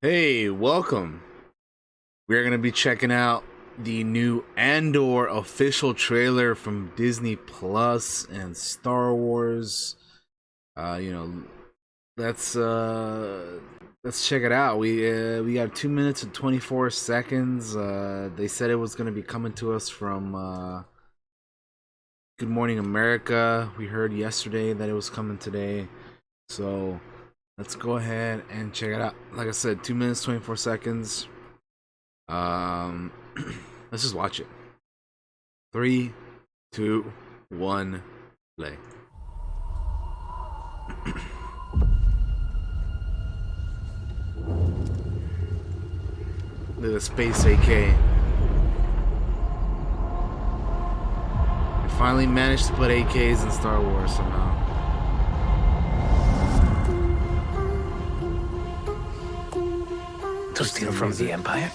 Hey, welcome. We're going to be checking out the new Andor official trailer from Disney Plus and Star Wars. Uh, you know, let's let's check it out. We got 2 minutes and 24 seconds. They said it was going to be coming to us from Good Morning America. We heard yesterday that it was coming today. So, let's go ahead and check it out. Like I said, 2 minutes 24 seconds. Um, let's just watch it. 3, 2, 1, play. Look at the space AK. They finally managed to put AKs in Star Wars somehow. To steal from the Empire?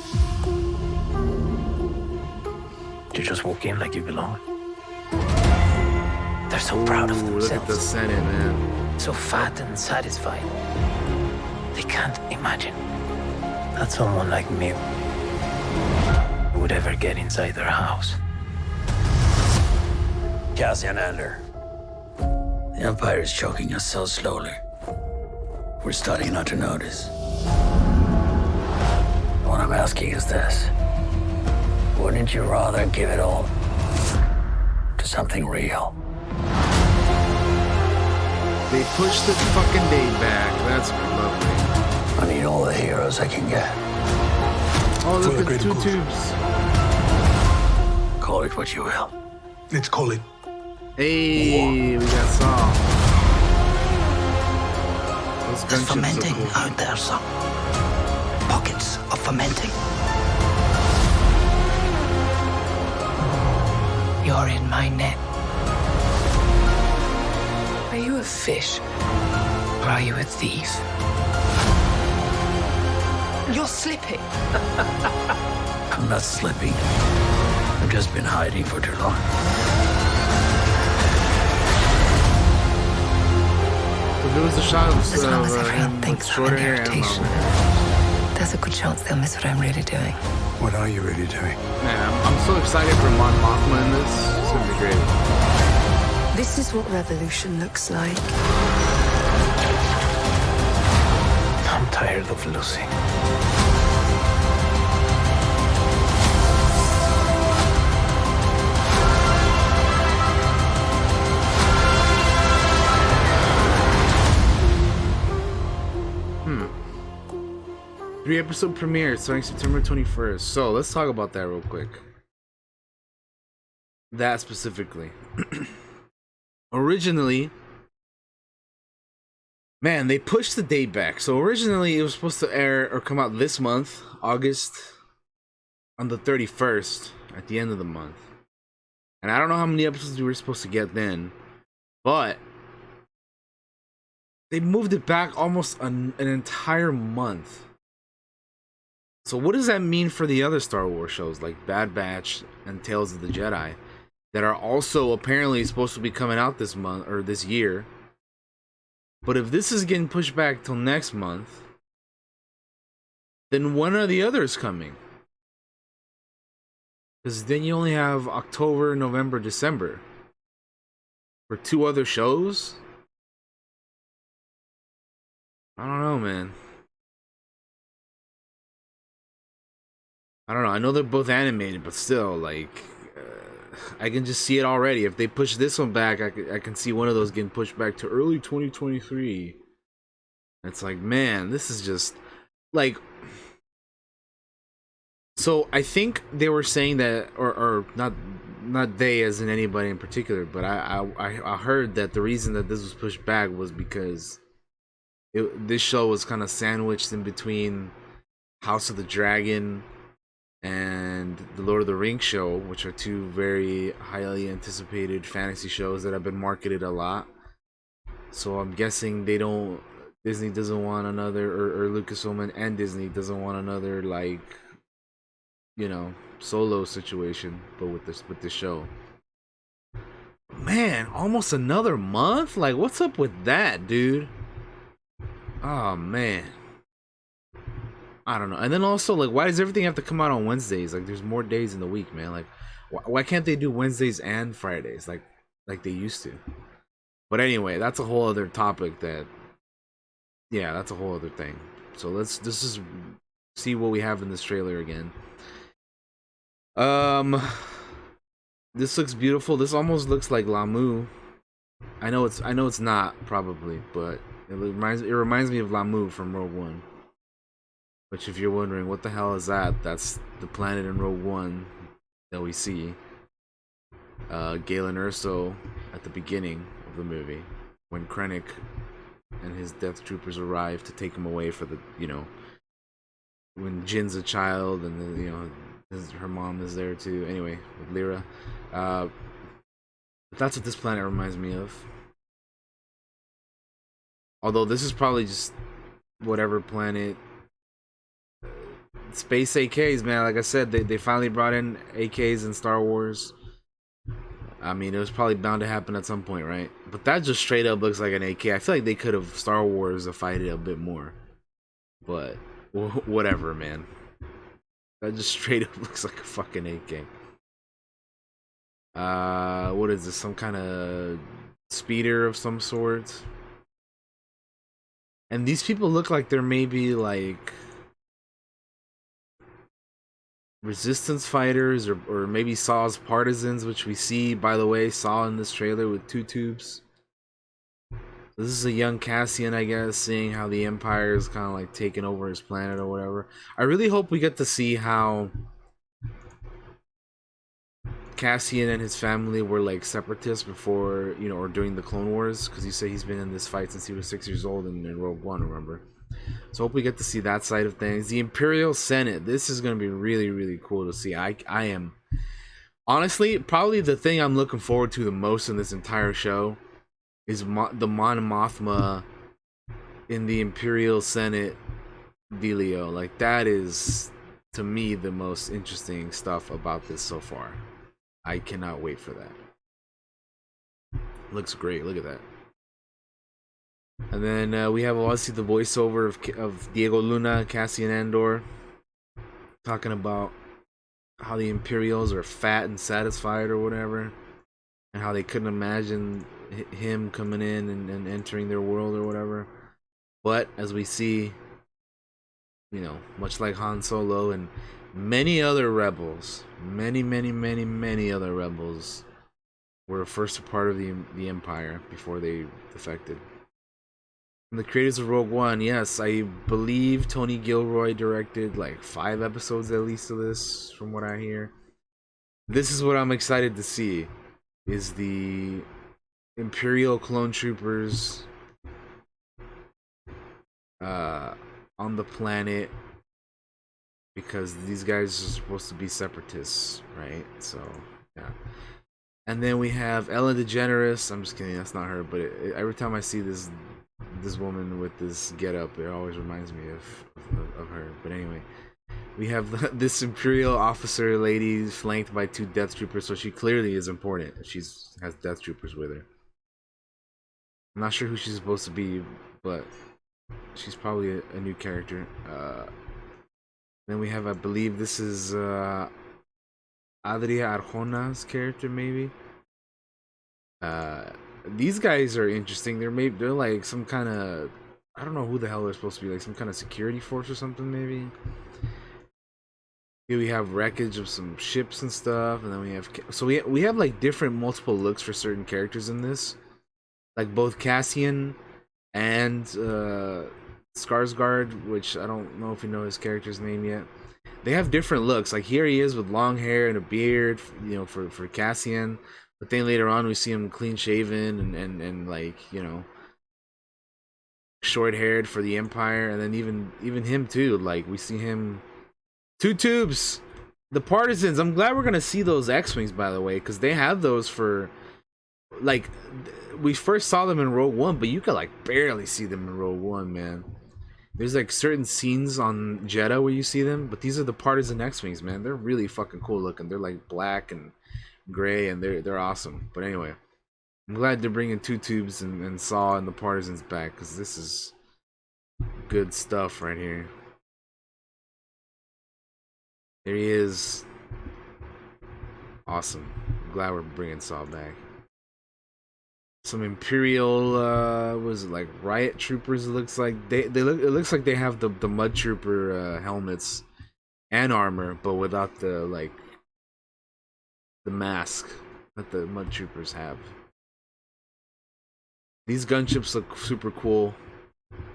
To just walk in like you belong? They're so proud of themselves. Look at the Senate, man. So fat and satisfied. They can't imagine that someone like me would ever get inside their house. Cassian Andor. The Empire is choking us so slowly. We're starting not to notice. What I'm asking is this. Wouldn't you rather give it all to something real? They pushed the fucking date back. That's lovely. I need all the heroes I can get. Oh, look at the two tubes. Call it what you will. Let's call it. Hey, we got Saul. Those There's gunships are fermenting cool. out there, son. Pockets of fermenting. You're in my net. Are you a fish? Or are you a thief? You're slipping. I'm not slipping. I've just been hiding for too long. But there was a shot of As long as everyone him with thinks I'm shorter an hair and irritation, longer. there's a good chance they'll miss what I'm really doing. What are you really doing? Man, I'm so excited for Mon Mothma in this. It's gonna be great. This is what revolution looks like. I'm tired of losing. Three-episode premiere starting September 21st. So let's talk about that real quick. That specifically. Originally, man, they pushed the date back. So originally it was supposed to air or come out this month, August, on the 31st, at the end of the month. And I don't know how many episodes we were supposed to get then, but they moved it back almost an entire month. So what does that mean for the other Star Wars shows like Bad Batch and Tales of the Jedi that are also apparently supposed to be coming out this month or this year? But if this is getting pushed back till next month, then when are the others coming? Because then you only have October, November, December for two other shows? I don't know, man. I don't know. I know they're both animated, but still, like, I can just see it already. If they push this one back, I can see one of those getting pushed back to early 2023. It's like, man, this is just like. So I think they were saying that, or not they as in anybody in particular, but I heard that the reason that this was pushed back was because this show was kind of sandwiched in between House of the Dragon and the Lord of the Rings show, which are two very highly anticipated fantasy shows that have been marketed a lot. So I'm guessing Disney doesn't want another, or Lucasfilm and Disney doesn't want another, like, solo situation, but with this show. Man, almost another month? Like, what's up with that, dude? Oh man. I don't know. And then also, like, why does everything have to come out on Wednesdays? Like, there's more days in the week, man. Like, why can't they do Wednesdays and Fridays like they used to? But anyway, that's a whole other topic. Yeah, that's a whole other thing. So let's just see what we have in this trailer again. Um, this looks beautiful. This almost looks like Lamu. I know it's not probably, but it reminds me of Lamu from Rogue One. Which, if you're wondering what the hell is that, that's the planet in Rogue One that we see. Galen Erso at the beginning of the movie, when Krennic and his Death Troopers arrive to take him away for the, when Jin's a child and then, her mom is there too. Anyway, with Lyra. That's what this planet reminds me of. Although this is probably just whatever planet. Space AKs, man. Like I said, they finally brought in AKs in Star Wars. I mean, it was probably bound to happen at some point, right? But that just straight up looks like an AK. I feel like they could have Star Wars-ified it a bit more. But whatever, man. That just straight up looks like a fucking AK. What is this? Some kind of speeder of some sort? And these people look like they're maybe like resistance fighters or maybe Saw's partisans, which we see, by the way, Saw in this trailer with two tubes. This is a young Cassian, I guess, seeing how the Empire is kind of like taking over his planet or whatever. I really hope we get to see how Cassian and his family were like separatists before, or during the Clone Wars, because you say he's been in this fight since he was 6 years old in Rogue One, remember? So hope we get to see that side of things. The Imperial Senate. This is going to be really, really cool to see. I am honestly probably the thing I'm looking forward to the most in this entire show is the Mon Mothma in the Imperial Senate dealio. Like, that is, to me, the most interesting stuff about this so far. I cannot wait for that. Looks great. Look at that. And then we have obviously the voiceover of Diego Luna, Cassian Andor, talking about how the Imperials are fat and satisfied or whatever, and how they couldn't imagine him coming in and entering their world or whatever. But as we see, much like Han Solo and many other rebels, many other rebels were first a part of the Empire before they defected. And the creators of Rogue One, yes, I believe Tony Gilroy directed like 5 episodes at least of this, from what I hear. This is what I'm excited to see, is the Imperial clone troopers on the planet, because these guys are supposed to be separatists, right? So, yeah. And then we have Ellen DeGeneres. I'm just kidding, that's not her, but every time I see this woman with this getup, it always reminds me of her. But anyway, we have this Imperial officer lady flanked by 2 Death Troopers, so she clearly is important if she has Death Troopers with her. I'm not sure who she's supposed to be, but she's probably a new character. Then we have, I believe this is Adria Arjona's character, maybe. These guys are interesting. They're like some kind of, I don't know who the hell they're supposed to be, like some kind of security force or something, maybe. Here we have wreckage of some ships and stuff, and then we have like different multiple looks for certain characters in this, like both Cassian and Skarsgård, which I don't know if you know his character's name yet. They have different looks. Like, here he is with long hair and a beard, for Cassian. But then later on, we see him clean shaven and like, short haired for the Empire. And then even him too. Like, we see him 2 tubes, the partisans. I'm glad we're gonna see those X-wings, by the way, because they have those for, like, we first saw them in Rogue One, but you could like barely see them in Rogue One, man. There's like certain scenes on Jeddah where you see them, but these are the partisan X-wings, man. They're really fucking cool looking. They're like black and gray, and they're awesome. But anyway, I'm glad they're bringing 2 tubes and Saw and the partisans back, because this is good stuff right here. There he is. Awesome. I'm glad we're bringing Saw back. Some Imperial, was it like riot troopers? It looks like they look. It looks like they have the mud trooper helmets and armor, but without the like the mask that the mud troopers have. These gunships look super cool.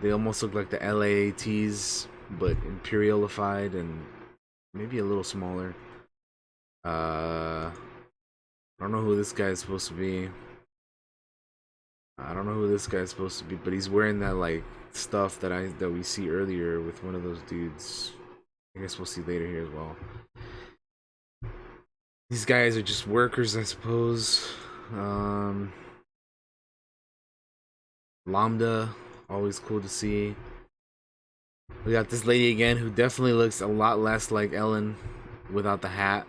They almost look like the LAATs, but Imperialified and maybe a little smaller. I don't know who this guy is supposed to be. But he's wearing that like stuff that we see earlier with one of those dudes. I guess we'll see later here as well. These guys are just workers, I suppose. Lambda, always cool to see. We got this lady again who definitely looks a lot less like Ellen without the hat.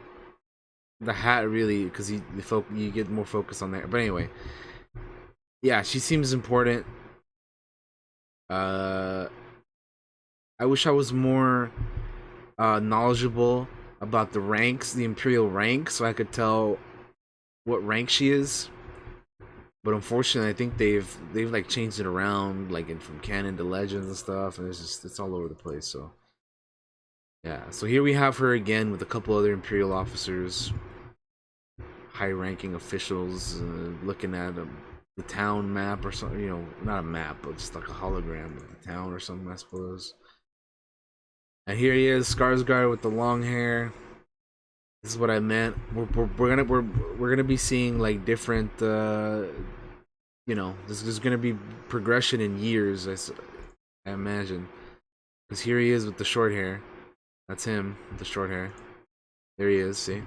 The hat really, because you get more focus on that. But anyway, yeah, she seems important. I wish I was more knowledgeable about the ranks, the Imperial rank, so I could tell what rank she is. But unfortunately, I think they've like changed it around, like from canon to legends and stuff, and it's all over the place. So yeah, so here we have her again with a couple other Imperial officers, high-ranking officials, looking at the town map or something. You know, not a map, but just like a hologram of the town or something, I suppose. And here he is, Skarsgård with the long hair. This is what I meant. We're gonna be seeing like different. You know, there's gonna be progression in years, I imagine. Because here he is with the short hair. That's him with the short hair. There he is. See.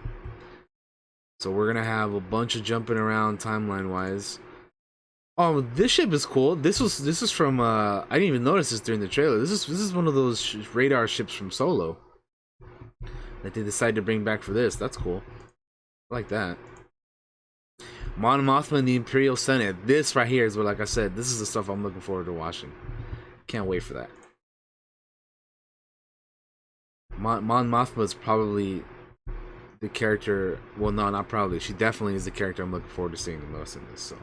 So we're gonna have a bunch of jumping around timeline wise. Oh, this ship is cool. This is from I didn't even notice this during the trailer. This is one of those radar ships from Solo that they decided to bring back for this. That's cool. I like that. Mon Mothma and the Imperial Senate. This right here is what, like I said, this is the stuff I'm looking forward to watching. Can't wait for that. Mon Mothma is probably the character. Well, no, not probably. She definitely is the character I'm looking forward to seeing the most in this. So,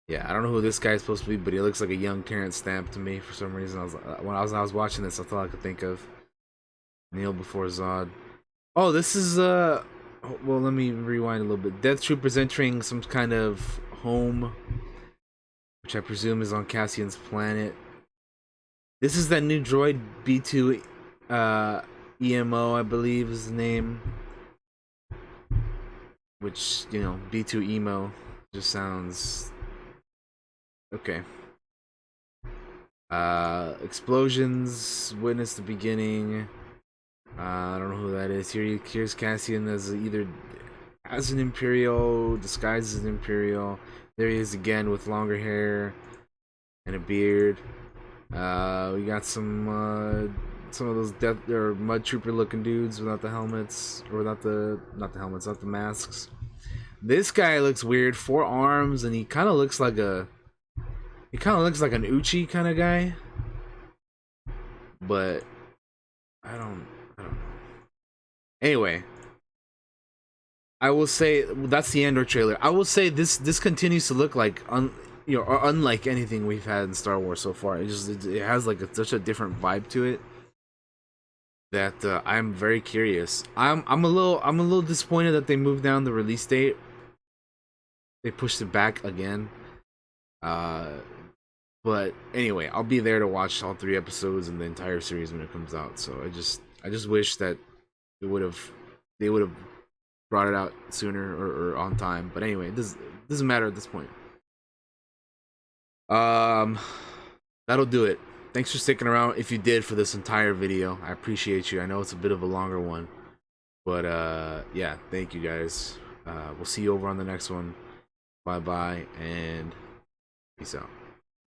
yeah, I don't know who this guy is supposed to be, but he looks like a young Terrence Stamp to me for some reason. When I was watching this, that's all I could think of. Kneel before Zod. Oh, this is well, let me rewind a little bit. Death Troopers entering some kind of home, which I presume is on Cassian's planet. This is that new droid B2 EMO, I believe is the name. Which, you know, B2 EMO just sounds okay. Explosions, witness the beginning. I don't know who that is. Here's Cassian as either as an Imperial, disguised as an Imperial. There he is again with longer hair and a beard. We got some of those death or mud trooper looking dudes without the helmets, or without the without the masks. This guy looks weird, 4 arms, and he kind of looks like an Uchi kind of guy. But I don't know. Anyway, I will say that's the Andor trailer. I will say this continues to look like unlike anything we've had in Star Wars so far. It has like such a different vibe to it that I'm very curious. I'm a little disappointed that they moved down the release date. They pushed it back again. But anyway, I'll be there to watch all 3 episodes and the entire series when it comes out. So I just wish that they would have brought it out sooner or on time. But anyway, it doesn't matter at this point. That'll do it. Thanks for sticking around if you did for this entire video. I appreciate you. I know it's a bit of a longer one, but yeah, thank you guys. We'll see you over on the next one. Bye bye and peace out.